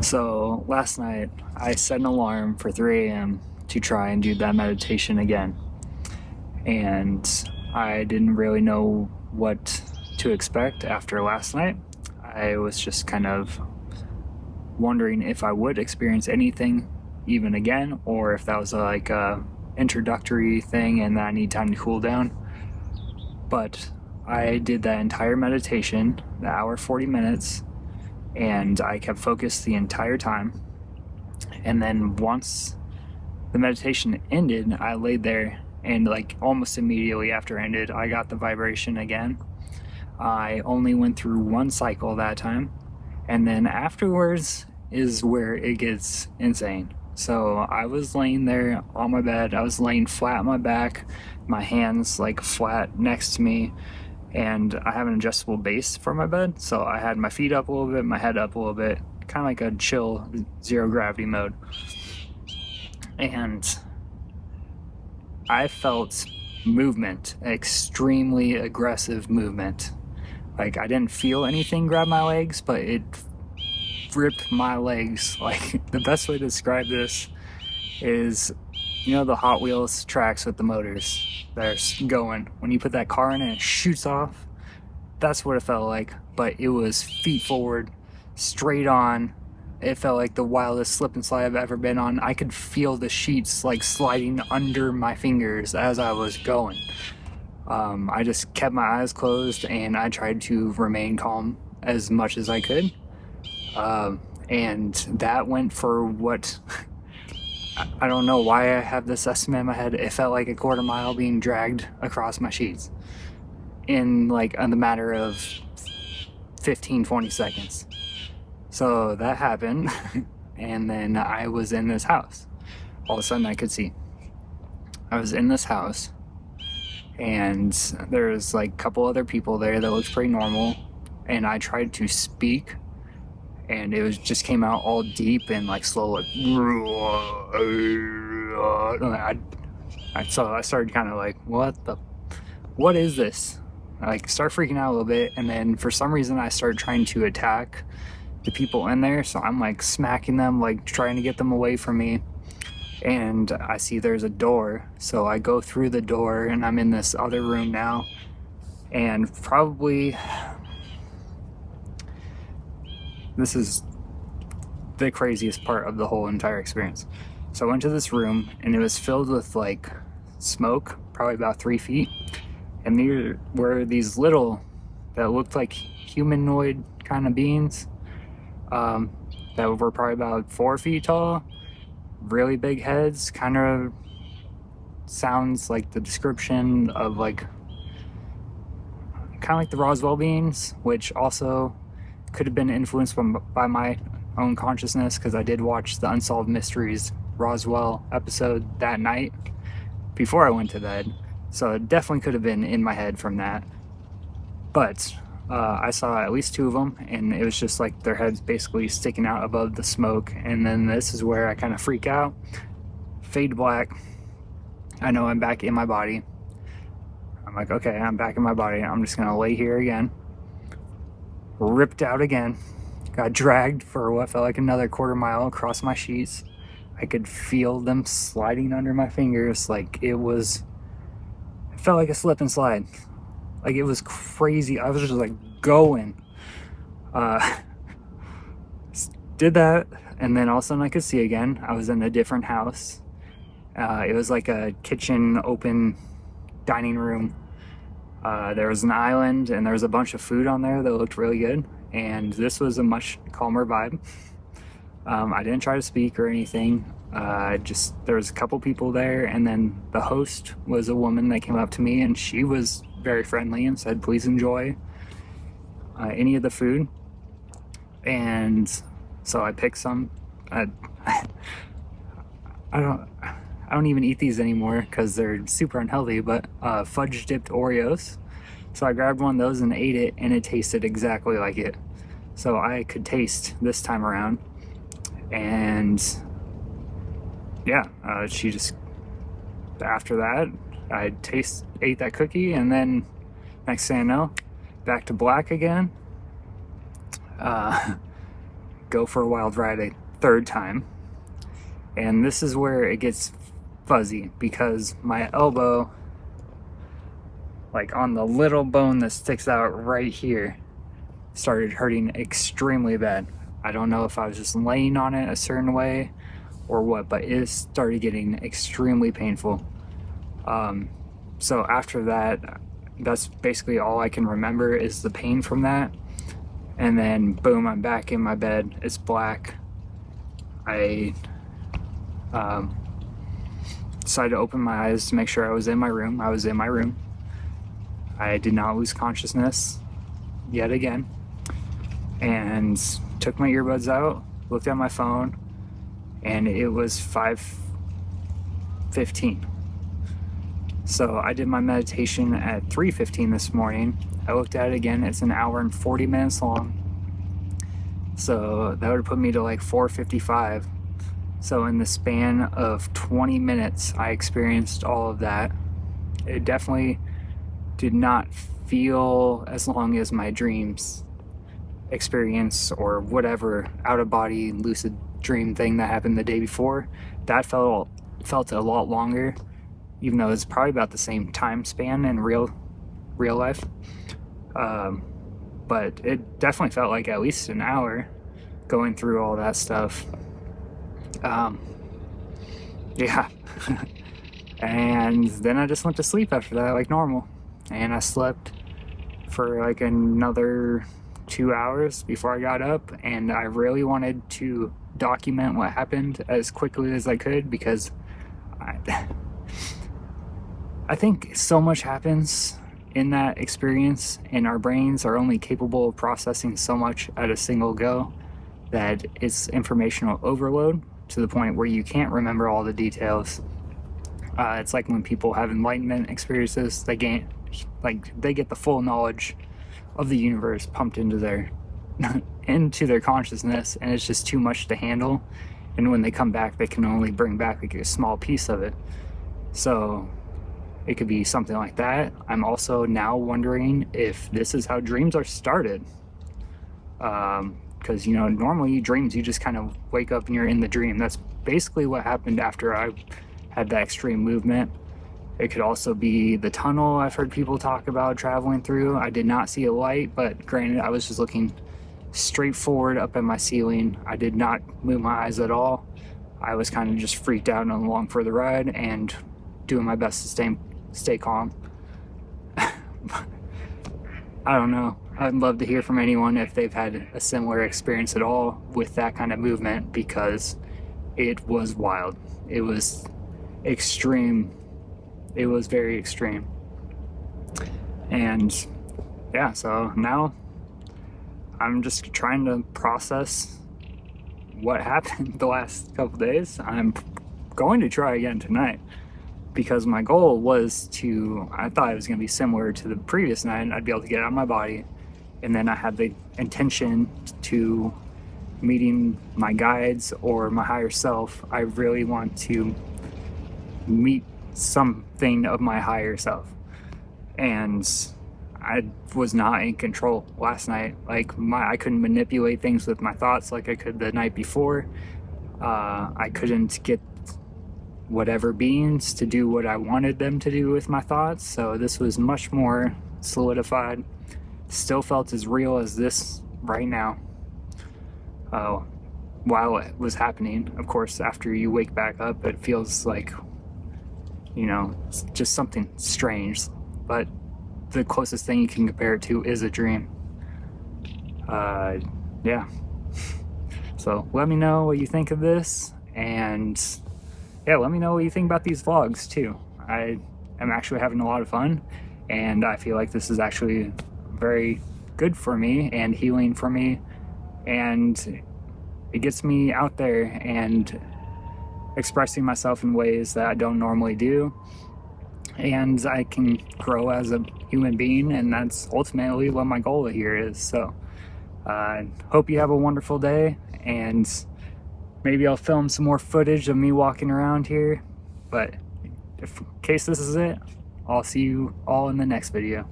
So last night I set an alarm for 3 a.m. to try and do that meditation again. And I didn't really know what to expect after last night. I was just kind of wondering if I would experience anything even again, or if that was like a introductory thing and that I need time to cool down. But I did that entire meditation, the hour 40 minutes, and I kept focused the entire time. And then once the meditation ended, I laid there, and like almost immediately after it ended, I got the vibration again. I only went through one cycle that time, and then afterwards is where it gets insane. So I was laying there on my bed, I was laying flat on my back, my hands like flat next to me, and I have an adjustable base for my bed, so I had my feet up a little bit, my head up a little bit, kind of like a chill zero gravity mode. And I felt movement, extremely aggressive movement. Like I didn't feel anything grab my legs, but it ripped my legs. Like the best way to describe this is, the Hot Wheels tracks with the motors that are going. When you put that car in and it shoots off, that's what it felt like. But it was feet forward, straight on. It felt like the wildest slip and slide I've ever been on. I could feel the sheets like sliding under my fingers as I was going. I just kept my eyes closed and I tried to remain calm as much as I could. And that went for what... I don't know why I have this estimate in my head. It felt like a quarter mile being dragged across my sheets in the matter of 15-20 seconds. So that happened, and then I was in this house. All of a sudden I could see. I was in this house, and there's like a couple other people there that looked pretty normal, and I tried to speak, and it just came out all deep and like slow, like so I started kind of like, what is this? I like start freaking out a little bit, and then for some reason I started trying to attack the people in there, so I'm like smacking them, like trying to get them away from me. And I see there's a door, so I go through the door and I'm in this other room now, and probably this is the craziest part of the whole entire experience. So I went to this room and it was filled with like smoke, probably about 3 feet, and there were these little that looked like humanoid kind of beings that were probably about 4 feet tall, really big heads, kind of sounds like the description of kind of like the Roswell beings, which also could have been influenced by my own consciousness, because I did watch the Unsolved Mysteries Roswell episode that night before I went to bed, so it definitely could have been in my head from that. But I saw at least 2 of them, and it was just like their heads basically sticking out above the smoke. And then this is where I kind of freak out, fade to black. I know I'm back in my body. I'm like, okay, I'm back in my body. I'm just gonna lay here again. Ripped out again. Got dragged for what felt like another quarter mile across my sheets. I could feel them sliding under my fingers. Like it felt like a slip and slide. Like it was crazy. I was just like going. Did that, and then all of a sudden I could see again. I was in a different house. It was like a kitchen, open dining room. There was an island, and there was a bunch of food on there that looked really good. And this was a much calmer vibe. I didn't try to speak or anything. There was a couple people there, and then the host was a woman that came up to me, and she was very friendly and said, please enjoy any of the food. And so I picked some. I don't even eat these anymore because they're super unhealthy, but fudge dipped Oreos. So I grabbed one of those and ate it, and it tasted exactly like it. So I could taste this time around. And yeah, she just, after that, I ate that cookie, and then next thing I know, back to black again. Got go for a wild ride a third time. And this is where it gets fuzzy, because my elbow, like on the little bone that sticks out right here, started hurting extremely bad. I don't know if I was just laying on it a certain way or what, but it started getting extremely painful. So after that, that's basically all I can remember is the pain from that. And then boom, I'm back in my bed. It's black. I decided to open my eyes to make sure I was in my room. I was in my room. I did not lose consciousness yet again, and took my earbuds out, looked at my phone, and it was 5:15. So I did my meditation at 3:15 this morning. I looked at it again. It's an hour and 40 minutes long. So that would put me to like 4:55. So in the span of 20 minutes, I experienced all of that. It definitely did not feel as long as my dreams experience or whatever out-of-body lucid dream thing that happened the day before. That felt a lot longer, even though it's probably about the same time span in real life. But it definitely felt like at least an hour going through all that stuff. Yeah. And then I just went to sleep after that like normal, and I slept for like another 2 hours before I got up, and I really wanted to document what happened as quickly as I could, because I think so much happens in that experience, and our brains are only capable of processing so much at a single go that it's informational overload to the point where you can't remember all the details. It's like when people have enlightenment experiences, they get the full knowledge of the universe pumped into their consciousness, and it's just too much to handle. And when they come back, they can only bring back like a small piece of it. So it could be something like that. I'm also now wondering if this is how dreams are started. Because, normally dreams, you just kind of wake up and you're in the dream. That's basically what happened after I had that extreme movement. It could also be the tunnel I've heard people talk about traveling through. I did not see a light, but granted, I was just looking straight forward up at my ceiling. I did not move my eyes at all. I was kind of just freaked out and along for the ride and doing my best to stay calm. I don't know. I'd love to hear from anyone if they've had a similar experience at all with that kind of movement, because it was wild. It was extreme. It was very extreme. And yeah, so now I'm just trying to process what happened the last couple days. I'm going to try again tonight, because my goal was I thought it was going to be similar to the previous night. I'd be able to get out of my body, and then I had the intention to meeting my guides or my higher self. I really want to meet something of my higher self, and I was not in control last night. Like I couldn't manipulate things with my thoughts like I could the night before. I couldn't get whatever beings to do what I wanted them to do with my thoughts. So this was much more solidified. Still felt as real as this right now. While it was happening, of course, after you wake back up, it feels like, it's just something strange. But the closest thing you can compare it to is a dream. Yeah. So let me know what you think of this, and yeah, let me know what you think about these vlogs too. I am actually having a lot of fun, and I feel like this is actually very good for me and healing for me, and it gets me out there and expressing myself in ways that I don't normally do, and I can grow as a human being, and that's ultimately what my goal here is. So I hope you have a wonderful day, and maybe I'll film some more footage of me walking around here, but in case this is it, I'll see you all in the next video.